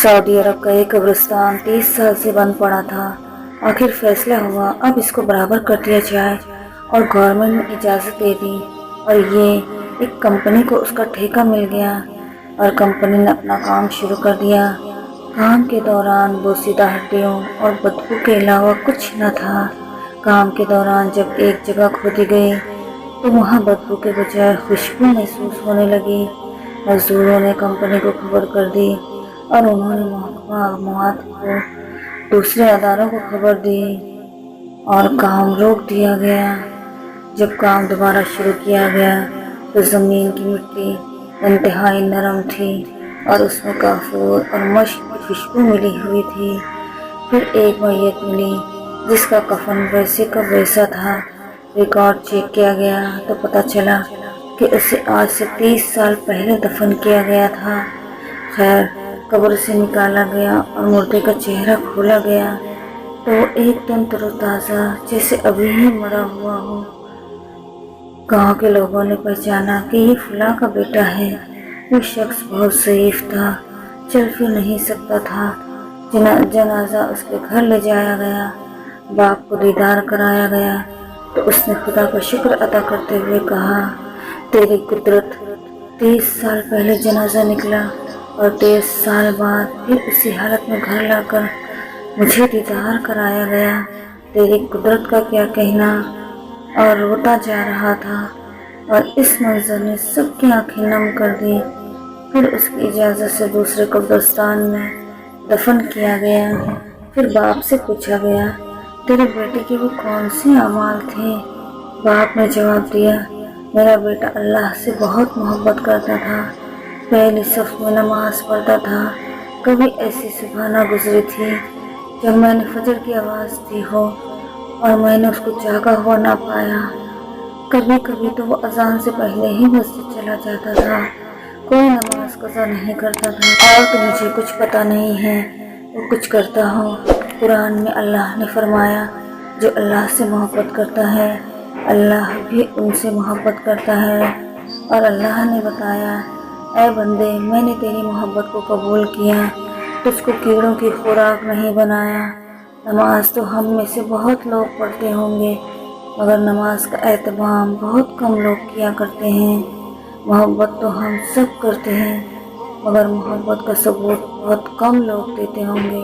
Saudi अरब का एक कब्रिस्तान 30 साल से बंद पड़ा था। आखिर फैसला हुआ अब इसको बराबर कर दिया जाए और गवर्नमेंट ने इजाज़त दे दी और ये एक कंपनी को उसका ठेका मिल गया और कंपनी ने अपना काम शुरू कर दिया। काम के दौरान बोसीदा हड्डियों और बदबू के अलावा कुछ न था। काम के दौरान जब एक जगह खोदी गई तो वहाँ बदबू के बजाय खुशबू महसूस होने लगी। मजदूरों ने कंपनी को खबर कर दी और उन्होंने महकमा मवाद को दूसरे अदारों को खबर दी और काम रोक दिया गया। जब काम दोबारा शुरू किया गया तो ज़मीन की मिट्टी इंतहाई नरम थी और उसमें काफूर और मश्क की खुशबू मिली हुई थी। फिर एक मैयत मिली जिसका कफन वैसे का वैसा था। रिकॉर्ड चेक किया गया तो पता चला कि उसे आज से 30 साल पहले दफन किया गया था। खैर, कब्र से निकाला गया और मुर्दे का चेहरा खोला गया तो वो एकदम तरोताज़ा जैसे अभी ही मरा हुआ हो। गांव के लोगों ने पहचाना कि ये फुला का बेटा है। वो शख्स बहुत ज़ईफ था, चल फिर नहीं सकता था। जनाजा उसके घर ले जाया गया। बाप को दीदार कराया गया तो उसने खुदा का शुक्र अदा करते हुए कहा, तेरी कुदरत 30 साल पहले जनाजा निकला और 23 साल बाद फिर उसी हालत में घर लाकर मुझे दीदार कराया गया। तेरी कुदरत का क्या कहना। और रोता जा रहा था और इस मंजर ने सबकी आंखें नम कर दी। फिर उसकी इजाज़त से दूसरे कब्रिस्तान में दफन किया गया। फिर बाप से पूछा गया, तेरे बेटे के वो कौन से अमाल थे। बाप ने जवाब दिया, मेरा बेटा अल्लाह से बहुत मोहब्बत करता था, पहली सफ में नमाज पढ़ता था। कभी ऐसी सुबह ना गुजरी थी जब मैंने फजर की आवाज़ दी हो और मैंने उसको जागा हुआ ना पाया। कभी कभी तो वो अजान से पहले ही मस्जिद चला जाता था। कोई नमाज कज़ा नहीं करता था और तो मुझे कुछ पता नहीं है वो कुछ करता हो। कुरान में अल्लाह ने फरमाया, जो अल्लाह से मोहब्बत करता है अल्लाह भी उनसे मोहब्बत करता है। और अल्लाह ने बताया, ऐ बंदे, मैंने तेरी मोहब्बत को कबूल किया, तुझको कीड़ों की खुराक नहीं बनाया। नमाज तो हम में से बहुत लोग पढ़ते होंगे मगर नमाज का एहतमाम बहुत कम लोग किया करते हैं। मोहब्बत तो हम सब करते हैं मगर मोहब्बत का सबूत बहुत कम लोग देते होंगे।